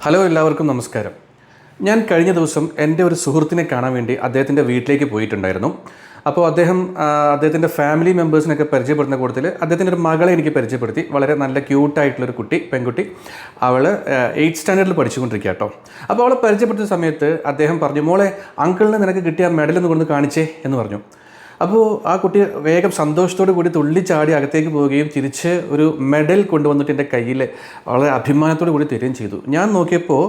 Hello, എല്ലാവർക്കും നമസ്കാരം. ഞാൻ കഴിഞ്ഞ ദിവസം എൻ്റെ ഒരു സുഹൃത്തിനെ കാണാൻ വേണ്ടി അദ്ദേഹത്തിൻ്റെ വീട്ടിലേക്ക് പോയിട്ടുണ്ടായിരുന്നു. അപ്പോൾ അദ്ദേഹത്തിൻ്റെ ഫാമിലി മെമ്പേഴ്സിനൊക്കെ പരിചയപ്പെടുന്ന കൂട്ടത്തിൽ അദ്ദേഹത്തിൻ്റെ ഒരു മകളെ എനിക്ക് പരിചയപ്പെടുത്തി. വളരെ നല്ല ക്യൂട്ടായിട്ടുള്ളൊരു പെൺകുട്ടി. അവൾ 8th സ്റ്റാൻഡേർഡിൽ പഠിച്ചുകൊണ്ടിരിക്കുക കേട്ടോ. അപ്പോൾ അവളെ പരിചയപ്പെടുത്തിയ സമയത്ത് അദ്ദേഹം പറഞ്ഞു, മോളെ, അങ്കിളിന് നിനക്ക് കിട്ടിയ മെഡലൊന്ന് കൊണ്ട് കാണിച്ചേ എന്ന് പറഞ്ഞു. അപ്പോൾ ആ കുട്ടി വേഗം സന്തോഷത്തോടു കൂടി തുള്ളിച്ചാടി അകത്തേക്ക് പോവുകയും തിരിച്ച് ഒരു മെഡൽ കൊണ്ടുവന്നിട്ട് എൻ്റെ കയ്യിൽ വളരെ അഭിമാനത്തോടു കൂടി തരികയും ചെയ്തു. ഞാൻ നോക്കിയപ്പോൾ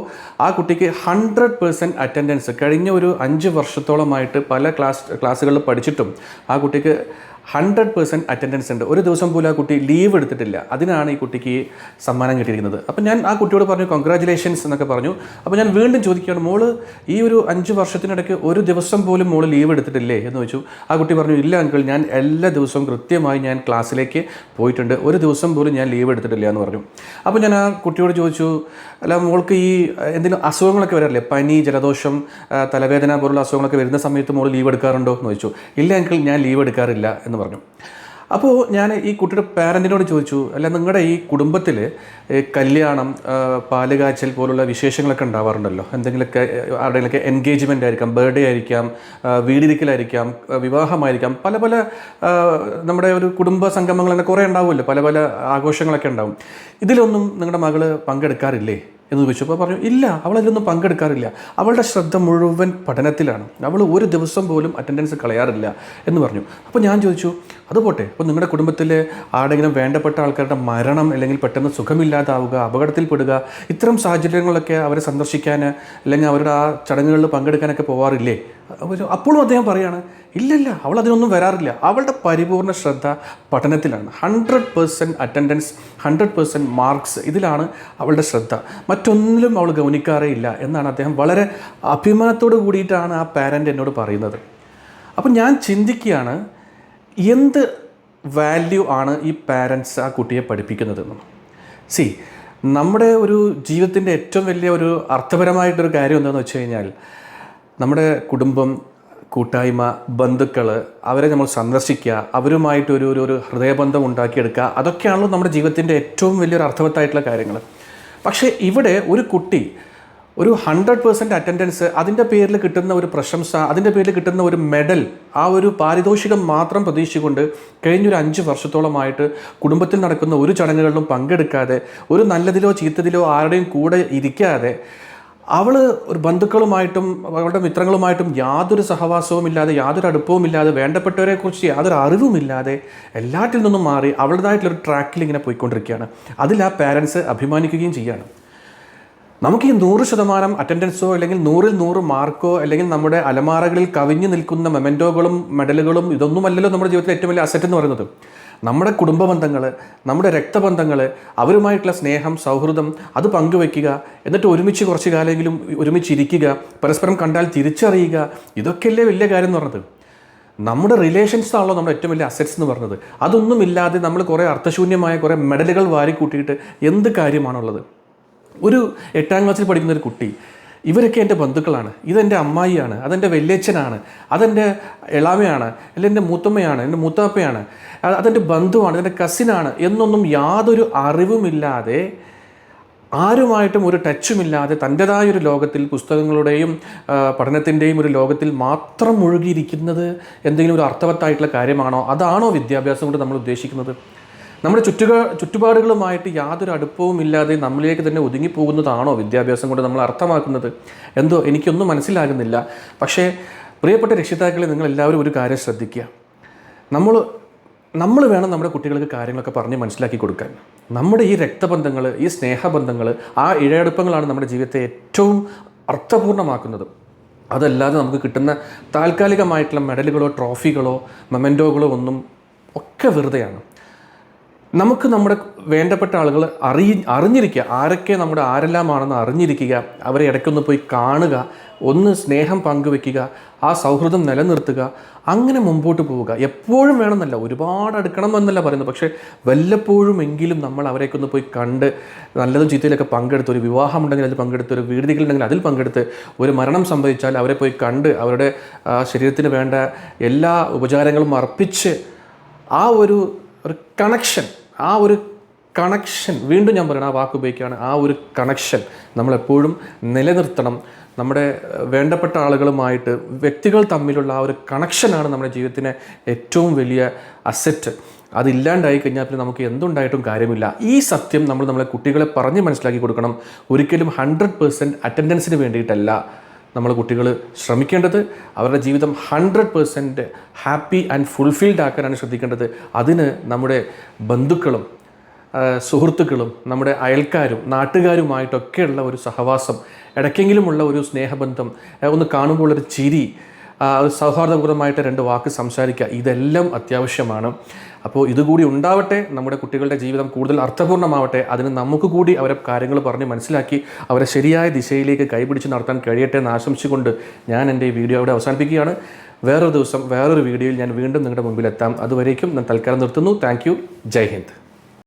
ആ കുട്ടിക്ക് 100% അറ്റൻഡൻസ്, കഴിഞ്ഞ ഒരു 5 വർഷത്തോളമായിട്ട് പല ക്ലാസ്സുകളിൽ പഠിച്ചിട്ടും ആ കുട്ടിക്ക് 100% അറ്റൻഡൻസ് ഉണ്ട്. ഒരു ദിവസം പോലും ആ കുട്ടി ലീവ് എടുത്തിട്ടില്ല. അതിനാണ് ഈ കുട്ടിക്ക് സമ്മാനം കിട്ടിയിരിക്കുന്നത്. അപ്പോൾ ഞാൻ ആ കുട്ടിയോട് പറഞ്ഞു, കൺഗ്രാജുലേഷൻസ് എന്നൊക്കെ പറഞ്ഞു. അപ്പോൾ ഞാൻ വീണ്ടും ചോദിക്കുകയാണ്, മോള് ഈ ഒരു 5 വർഷത്തിനിടയ്ക്ക് ഒരു ദിവസം പോലും മോള് ലീവ് എടുത്തിട്ടില്ലേ എന്ന് ചോദിച്ചു. ആ കുട്ടി പറഞ്ഞു, ഇല്ല അങ്കിൾ, ഞാൻ എല്ലാ ദിവസവും കൃത്യമായി ഞാൻ ക്ലാസ്സിലേക്ക് പോയിട്ടുണ്ട്, ഒരു ദിവസം പോലും ഞാൻ ലീവ് എടുത്തിട്ടില്ല എന്ന് പറഞ്ഞു. അപ്പോൾ ഞാൻ ആ കുട്ടിയോട് ചോദിച്ചു, അല്ല മോൾക്ക് ഈ എന്തെങ്കിലും അസുഖങ്ങളൊക്കെ വരാറില്ലേ, പനി, ജലദോഷം, തലവേദന പോലുള്ള അസുഖങ്ങളൊക്കെ വരുന്ന സമയത്ത് മോൾ ലീവ് എടുക്കാറുണ്ടോ എന്ന് ചോദിച്ചു. ഇല്ല അങ്കിൾ, ഞാൻ ലീവ് എടുക്കാറില്ല എന്ന് പറഞ്ഞു. അപ്പോൾ ഞാൻ ഈ കുട്ടിയുടെ പാരൻറ്റിനോട് ചോദിച്ചു, അല്ല നിങ്ങളുടെ ഈ കുടുംബത്തിൽ കല്യാണം, പാലുകാച്ചൽ പോലുള്ള വിശേഷങ്ങളൊക്കെ ഉണ്ടാവാറുണ്ടല്ലോ, എന്തെങ്കിലുമൊക്കെ ആരുടെയൊക്കെ എൻഗേജ്മെൻ്റ് ആയിരിക്കാം, ബർത്ത്ഡേ ആയിരിക്കാം, വീടിരിക്കലായിരിക്കാം, വിവാഹമായിരിക്കാം, പല നമ്മുടെ ഒരു കുടുംബ സംഗമങ്ങൾ തന്നെ കുറേ ഉണ്ടാവുമല്ലോ, പല ആഘോഷങ്ങളൊക്കെ ഉണ്ടാവും. ഇതിലൊന്നും നിങ്ങളുടെ മകൾ പങ്കെടുക്കാറില്ലേ എന്ന് ചോദിച്ചപ്പോൾ പറഞ്ഞു, ഇല്ല, അവളതിലൊന്നും പങ്കെടുക്കാറില്ല, അവളുടെ ശ്രദ്ധ മുഴുവൻ പഠനത്തിലാണ്, അവൾ ഒരു ദിവസം പോലും അറ്റൻഡൻസ് കളയാറില്ല എന്ന് പറഞ്ഞു. അപ്പോൾ ഞാൻ ചോദിച്ചു, അതുപോട്ടെ, അപ്പോൾ നിങ്ങളുടെ കുടുംബത്തിൽ ആരെങ്കിലും വേണ്ടപ്പെട്ട ആൾക്കാരുടെ മരണം അല്ലെങ്കിൽ പെട്ടെന്ന് സുഖമില്ലാതാവുക, അപകടത്തിൽപ്പെടുക, ഇത്തരം സാഹചര്യങ്ങളിലൊക്കെ അവരെ സന്ദർശിക്കാൻ അല്ലെങ്കിൽ അവരുടെ ആ ചടങ്ങുകളിൽ പങ്കെടുക്കാനൊക്കെ പോവാറില്ലേ? അപ്പോഴും അദ്ദേഹം പറയാണ്, ഇല്ലില്ല, അവൾ അതിനൊന്നും വരാറില്ല, അവളുടെ പരിപൂർണ്ണ ശ്രദ്ധ പഠനത്തിലാണ്, 100% അറ്റൻഡൻസ്, 100% മാർക്സ്, ഇതിലാണ് അവളുടെ ശ്രദ്ധ, മറ്റൊന്നിലും അവൾ ഗൗനിക്കാറേ ഇല്ല എന്നാണ് അദ്ദേഹം വളരെ അഭിമാനത്തോട് കൂടിയിട്ടാണ് ആ പാരൻ്റ് എന്നോട് പറയുന്നത്. അപ്പം ഞാൻ ചിന്തിക്കുകയാണ്, എന്ത് വാല്യൂ ആണ് ഈ പാരൻസ് ആ കുട്ടിയെ പഠിപ്പിക്കുന്നതെന്ന്. നമ്മുടെ ഒരു ജീവിതത്തിൻ്റെ ഏറ്റവും വലിയ ഒരു അർത്ഥപരമായിട്ടൊരു കാര്യം എന്താണെന്ന് വെച്ച് കഴിഞ്ഞാൽ, നമ്മുടെ കുടുംബം, കൂട്ടായ്മ, ബന്ധുക്കൾ, അവരെ നമ്മൾ സന്ദർശിക്കുക, അവരുമായിട്ട് ഒരു ഹൃദയബന്ധം ഉണ്ടാക്കിയെടുക്കുക, അതൊക്കെയാണല്ലോ നമ്മുടെ ജീവിതത്തിൻ്റെ ഏറ്റവും വലിയൊരു അർത്ഥവത്തായിട്ടുള്ള കാര്യങ്ങൾ. പക്ഷേ ഇവിടെ ഒരു കുട്ടി ഒരു 100% അറ്റൻഡൻസ്, അതിൻ്റെ പേരിൽ കിട്ടുന്ന ഒരു പ്രശംസ, അതിൻ്റെ പേരിൽ കിട്ടുന്ന ഒരു മെഡൽ, ആ ഒരു പാരിതോഷികം മാത്രം പ്രതീക്ഷിച്ചുകൊണ്ട് കഴിഞ്ഞൊരു 5 വർഷത്തോളമായിട്ട് കുടുംബത്തിൽ നടക്കുന്ന ഒരു ചടങ്ങുകളിലും പങ്കെടുക്കാതെ, ഒരു നല്ലതിലോ ചീത്തതിലോ ആരുടെയും കൂടെ ഇരിക്കാതെ, അവൾ ഒരു ബന്ധുക്കളുമായിട്ടും അവളുടെ മിത്രങ്ങളുമായിട്ടും യാതൊരു സഹവാസവും ഇല്ലാതെ, യാതൊരു അടുപ്പവും ഇല്ലാതെ, വേണ്ടപ്പെട്ടവരെക്കുറിച്ച് യാതൊരു അറിവുമില്ലാതെ, എല്ലാറ്റിൽ നിന്നും മാറി അവളുടേതായിട്ടുള്ളൊരു ട്രാക്കിൽ ഇങ്ങനെ പോയിക്കൊണ്ടിരിക്കുകയാണ്. അതിൽ ആ പാരൻസ് അഭിമാനിക്കുകയും ചെയ്യുകയാണ്. നമുക്ക് ഈ 100% അറ്റൻഡൻസോ അല്ലെങ്കിൽ 100ൽ 100 മാർക്കോ അല്ലെങ്കിൽ നമ്മുടെ അലമാറകളിൽ കവിഞ്ഞു നിൽക്കുന്ന മെമൻറ്റോകളും മെഡലുകളും ഇതൊന്നുമല്ലല്ലോ നമ്മുടെ ജീവിതത്തിലെ ഏറ്റവും വലിയ അസറ്റ് എന്ന് പറയുന്നത്. നമ്മുടെ കുടുംബ ബന്ധങ്ങൾ, നമ്മുടെ രക്തബന്ധങ്ങൾ, അവരുമായിട്ടുള്ള സ്നേഹം, സൗഹൃദം, അത് പങ്കുവയ്ക്കുക, എന്നിട്ട് ഒരുമിച്ച് കുറച്ച് കാലമെങ്കിലും ഒരുമിച്ചിരിക്കുക, പരസ്പരം കണ്ടാൽ തിരിച്ചറിയുക, ഇതൊക്കെയല്ലേ വലിയ കാര്യം എന്ന് പറഞ്ഞത്. നമ്മുടെ റിലേഷൻസ് ആണല്ലോ നമ്മുടെ ഏറ്റവും വലിയ അസറ്റ്സ് എന്ന് പറഞ്ഞത്. അതൊന്നുമില്ലാതെ നമ്മൾ കുറേ അർത്ഥശൂന്യമായ കുറേ മെഡലുകൾ വാരിക്കൂട്ടിയിട്ട് എന്ത് കാര്യമാണുള്ളത്? ഒരു 8ാം ക്ലാസ്സിൽ പഠിക്കുന്ന ഒരു കുട്ടി, ഇവരൊക്കെ എൻ്റെ ബന്ധുക്കളാണ്, ഇതെൻ്റെ അമ്മായിയാണ്, അതെൻ്റെ വല്യച്ഛനാണ്, അതെൻ്റെ ഇളാമയാണ്, അല്ലെങ്കിൽ എൻ്റെ മൂത്തമ്മയാണ്, എൻ്റെ മൂത്താപ്പയാണ്, അതെൻ്റെ ബന്ധുവാണ്, അതെൻ്റെ കസിനാണ് എന്നൊന്നും യാതൊരു അറിവുമില്ലാതെ, ആരുമായിട്ടും ഒരു ടച്ചുമില്ലാതെ, തൻ്റെതായൊരു ലോകത്തിൽ, പുസ്തകങ്ങളുടെയും പഠനത്തിൻ്റെയും ഒരു ലോകത്തിൽ മാത്രം മുഴുകിയിരിക്കുന്നത് എന്തെങ്കിലും ഒരു അർത്ഥവത്തായിട്ടുള്ള കാര്യമാണോ? അതാണോ വിദ്യാഭ്യാസം കൊണ്ട് നമ്മൾ ഉദ്ദേശിക്കുന്നത്? നമ്മുടെ ചുറ്റുപാടുകളുമായിട്ട് യാതൊരു അടുപ്പവും ഇല്ലാതെ നമ്മളിലേക്ക് തന്നെ ഒതുങ്ങിപ്പോകുന്നതാണോ വിദ്യാഭ്യാസം കൊണ്ട് നമ്മൾ അർത്ഥമാക്കുന്നത്? എന്തോ എനിക്കൊന്നും മനസ്സിലാകുന്നില്ല. പക്ഷേ പ്രിയപ്പെട്ട രക്ഷിതാക്കളെ, നിങ്ങളെല്ലാവരും ഒരു കാര്യം ശ്രദ്ധിക്കുക. നമ്മൾ വേണം നമ്മുടെ കുട്ടികൾക്ക് കാര്യങ്ങളൊക്കെ പറഞ്ഞ് മനസ്സിലാക്കി കൊടുക്കാൻ. നമ്മുടെ ഈ രക്തബന്ധങ്ങൾ, ഈ സ്നേഹബന്ധങ്ങൾ, ആ ഇഴയടുപ്പങ്ങളാണ് നമ്മുടെ ജീവിതത്തെ ഏറ്റവും അർത്ഥപൂർണ്ണമാക്കുന്നത്. അതല്ലാതെ നമുക്ക് കിട്ടുന്ന താൽക്കാലികമായിട്ടുള്ള മെഡലുകളോ ട്രോഫികളോ മൊമെൻറ്റോകളോ ഒന്നും ഒക്കെ വെറുതെയാണ്. നമുക്ക് നമ്മുടെ വേണ്ടപ്പെട്ട ആളുകൾ അറിഞ്ഞിരിക്കുക, ആരൊക്കെ നമ്മുടെ ആരെല്ലാമാണെന്ന് അറിഞ്ഞിരിക്കുക, അവരെ ഇടയ്ക്കൊന്ന് പോയി കാണുക, ഒന്ന് സ്നേഹം പങ്കുവെക്കുക, ആ സൗഹൃദം നിലനിർത്തുക, അങ്ങനെ മുമ്പോട്ട് പോവുക. എപ്പോഴും വേണമെന്നല്ല, ഒരുപാട് അടുക്കണം എന്നല്ല പറയുന്നത്, പക്ഷേ വല്ലപ്പോഴും എങ്കിലും നമ്മൾ അവരെയൊക്കെ പോയി കണ്ട് നല്ലതും ചീത്തയിലൊക്കെ പങ്കെടുത്ത്, ഒരു വിവാഹമുണ്ടെങ്കിൽ അതിൽ പങ്കെടുത്ത്, ഒരു വീടുകളുണ്ടെങ്കിൽ അതിൽ പങ്കെടുത്ത്, ഒരു മരണം സംഭവിച്ചാൽ അവരെ പോയി കണ്ട് അവരുടെ ശരീരത്തിന് വേണ്ട എല്ലാ ഉപചാരങ്ങളും അർപ്പിച്ച് ആ ഒരു കണക്ഷൻ, ആ ഒരു കണക്ഷൻ, വീണ്ടും ഞാൻ പറയുന്നത് ആ വാക്ക് ഉപയോഗിക്കുകയാണ്, ആ ഒരു കണക്ഷൻ നമ്മളെപ്പോഴും നിലനിർത്തണം. നമ്മുടെ വേണ്ടപ്പെട്ട ആളുകളുമായിട്ട് വ്യക്തികൾ തമ്മിലുള്ള ആ ഒരു കണക്ഷനാണ് നമ്മുടെ ജീവിതത്തിന് ഏറ്റവും വലിയ അസറ്റ്. അതില്ലാണ്ടായി കഴിഞ്ഞാൽ പിന്നെ നമുക്ക് എന്തുണ്ടായിട്ടും കാര്യമില്ല. ഈ സത്യം നമ്മളെ കുട്ടികളെ പറഞ്ഞ് മനസ്സിലാക്കി കൊടുക്കണം. ഒരിക്കലും 100% അറ്റൻഡൻസിന് വേണ്ടിയിട്ടല്ല നമ്മൾ കുട്ടികൾ ശ്രമിക്കേണ്ടത്. അവരുടെ ജീവിതം 100% ഹാപ്പി ആൻഡ് ഫുൾഫിൽഡ് ആക്കാനാണ് ശ്രദ്ധിക്കേണ്ടത്. അതിന് നമ്മുടെ ബന്ധുക്കളും സുഹൃത്തുക്കളും നമ്മുടെ അയൽക്കാരും നാട്ടുകാരുമായിട്ടൊക്കെയുള്ള ഒരു സഹവാസം, ഇടയ്ക്കെങ്കിലുമുള്ള ഒരു സ്നേഹബന്ധം, ഒന്ന് കാണുമ്പോഴുള്ളൊരു ചിരി, സൗഹാർദ്ദപൂർവ്വമായിട്ട് 2 വാക്ക് സംസാരിക്കുക, ഇതെല്ലാം അത്യാവശ്യമാണ്. അപ്പോൾ ഇതുകൂടി ഉണ്ടാവട്ടെ, നമ്മുടെ കുട്ടികളുടെ ജീവിതം കൂടുതൽ അർത്ഥപൂർണ്ണമാവട്ടെ. അതിന് നമുക്ക് കൂടി അവരെ കാര്യങ്ങൾ പറഞ്ഞ് മനസ്സിലാക്കി അവരെ ശരിയായ ദിശയിലേക്ക് കൈപിടിച്ച് നടത്താൻ കഴിയട്ടെ എന്ന് ആശംസിച്ചുകൊണ്ട് ഞാൻ എൻ്റെ ഈ വീഡിയോ അവിടെ അവസാനിപ്പിക്കുകയാണ്. വേറൊരു ദിവസം വേറൊരു വീഡിയോയിൽ ഞാൻ വീണ്ടും നിങ്ങളുടെ മുമ്പിലെത്താം. അതുവരേക്കും ഞാൻ തൽക്കാലം നിർത്തുന്നു. Thank you. ജയ് ഹിന്ദ്.